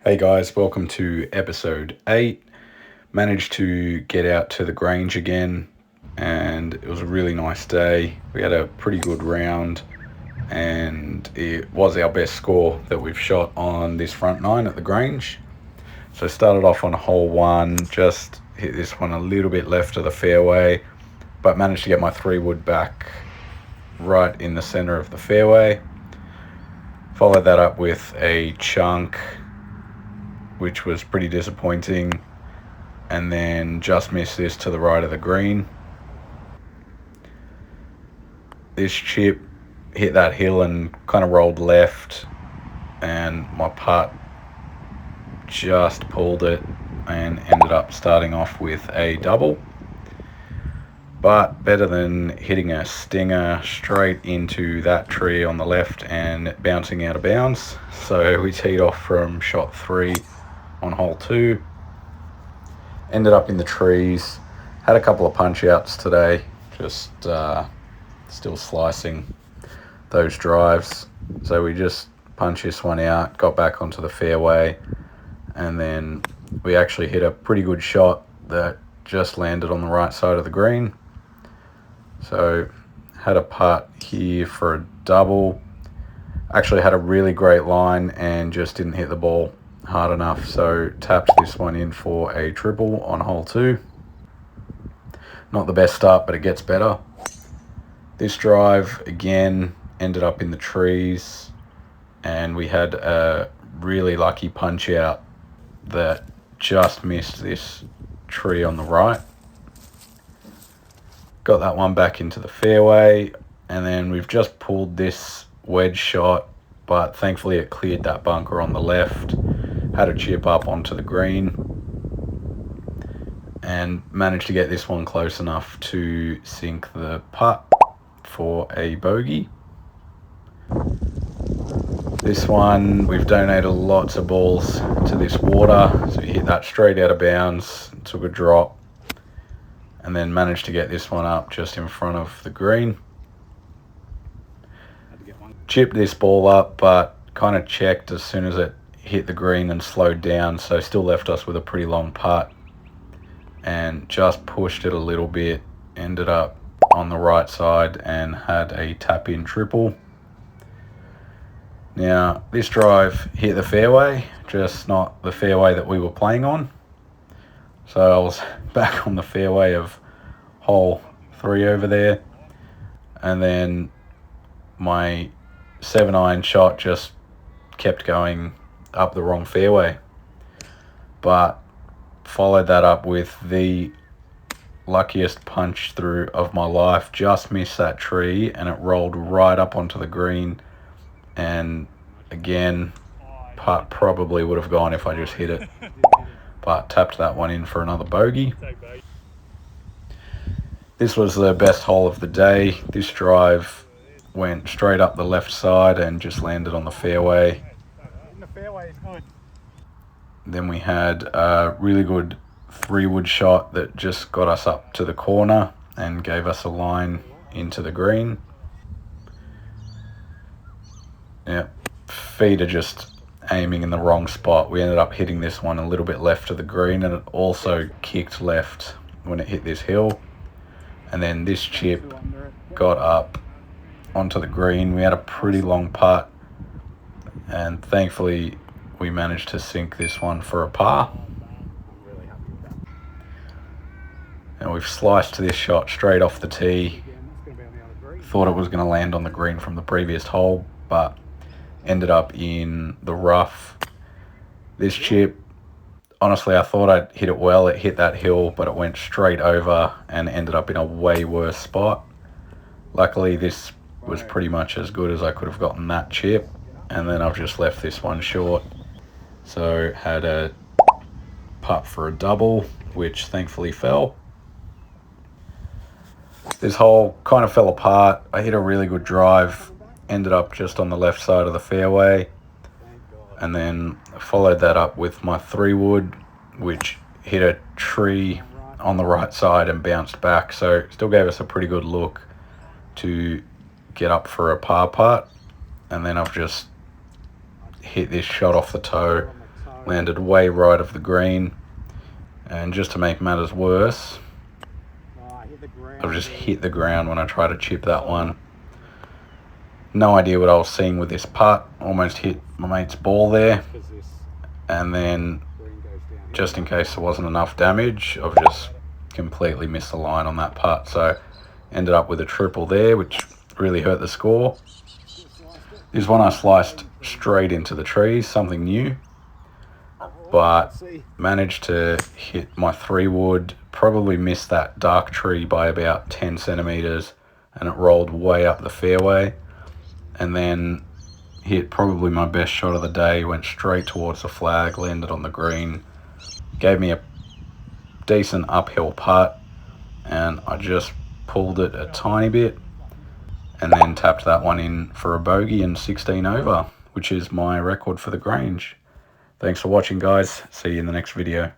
Hey guys, welcome to episode 8. Managed to get out to the Grange again, and it was a really nice day. We had a pretty good round, and it was our best score that we've shot on this front nine at the Grange. So started off on hole 1, just hit this one a little bit left of the fairway, but managed to get my 3-wood back right in the center of the fairway. Followed that up with a chunk, which was pretty disappointing, and then just missed this to the right of the green. This chip hit that hill and kind of rolled left, and my putt just pulled it and ended up starting off with a double. But better than hitting a stinger straight into that tree on the left and bouncing out of bounds. So we teed off from shot 3 on hole 2. Ended up in the trees. Had a couple of punch outs today. Just still slicing those drives. So we just punched this one out, got back onto the fairway, and then we actually hit a pretty good shot that just landed on the right side of the green. So had a putt here for a double. Actually had a really great line and just didn't hit the ball hard enough, so tapped this one in for a triple on hole 2. Not the best start, but it gets better. This drive again ended up in the trees, and we had a really lucky punch out that just missed this tree on the right. Got that one back into the fairway, and then we've just pulled this wedge shot, but thankfully it cleared that bunker on the left. Had a chip up onto the green and managed to get this one close enough to sink the putt for a bogey. This one, we've donated lots of balls to this water, so we hit that straight out of bounds, took a drop, and then managed to get this one up just in front of the green. Chipped this ball up, but kind of checked as soon as it hit the green and slowed down, so still left us with a pretty long putt, and just pushed it a little bit. Ended up on the right side and had a tap in triple. Now this drive hit the fairway, just not the fairway that we were playing on. So I was back on the fairway of hole 3 over there, and then my 7-iron shot just kept going up the wrong fairway, but followed that up with the luckiest punch through of my life. Just missed that tree and it rolled right up onto the green, and again, putt probably would have gone if I just hit it, but tapped that one in for another bogey. This was the best hole of the day. This drive went straight up the left side and just landed on the fairway. Then we had a really good 3-wood shot that just got us up to the corner and gave us a line into the green. Yeah, feet are just aiming in the wrong spot. We ended up hitting this one a little bit left of the green, and it also kicked left when it hit this hill. And then this chip got up onto the green. We had a pretty long putt, and thankfully we managed to sink this one for a par. And we've sliced this shot straight off the tee. Thought it was going to land on the green from the previous hole, but ended up in the rough. This chip, honestly, I thought I'd hit it well. It hit that hill, but it went straight over and ended up in a way worse spot. Luckily, this was pretty much as good as I could have gotten that chip, and then I've just left this one short. So had a putt for a double, which thankfully fell. This hole kind of fell apart. I hit a really good drive, ended up just on the left side of the fairway, and then followed that up with my 3-wood, which hit a tree on the right side and bounced back. So still gave us a pretty good look to get up for a par putt. And then I've just hit this shot off the toe landed way right of the green, and just to make matters worse, I've just hit the ground when I try to chip that one. No idea what I was seeing with this putt. Almost hit my mate's ball there, and then just in case there wasn't enough damage, I've just completely missed the line on that putt, so ended up with a triple there, which really hurt the score. This one I sliced straight into the trees, something new, but managed to hit my 3-wood, probably missed that dark tree by about 10 centimeters, and it rolled way up the fairway, and then hit probably my best shot of the day, went straight towards the flag, landed on the green, gave me a decent uphill putt, and I just pulled it a tiny bit and then tapped that one in for a bogey and 16 over, which is my record for the Grange. Thanks for watching, guys. See you in the next video.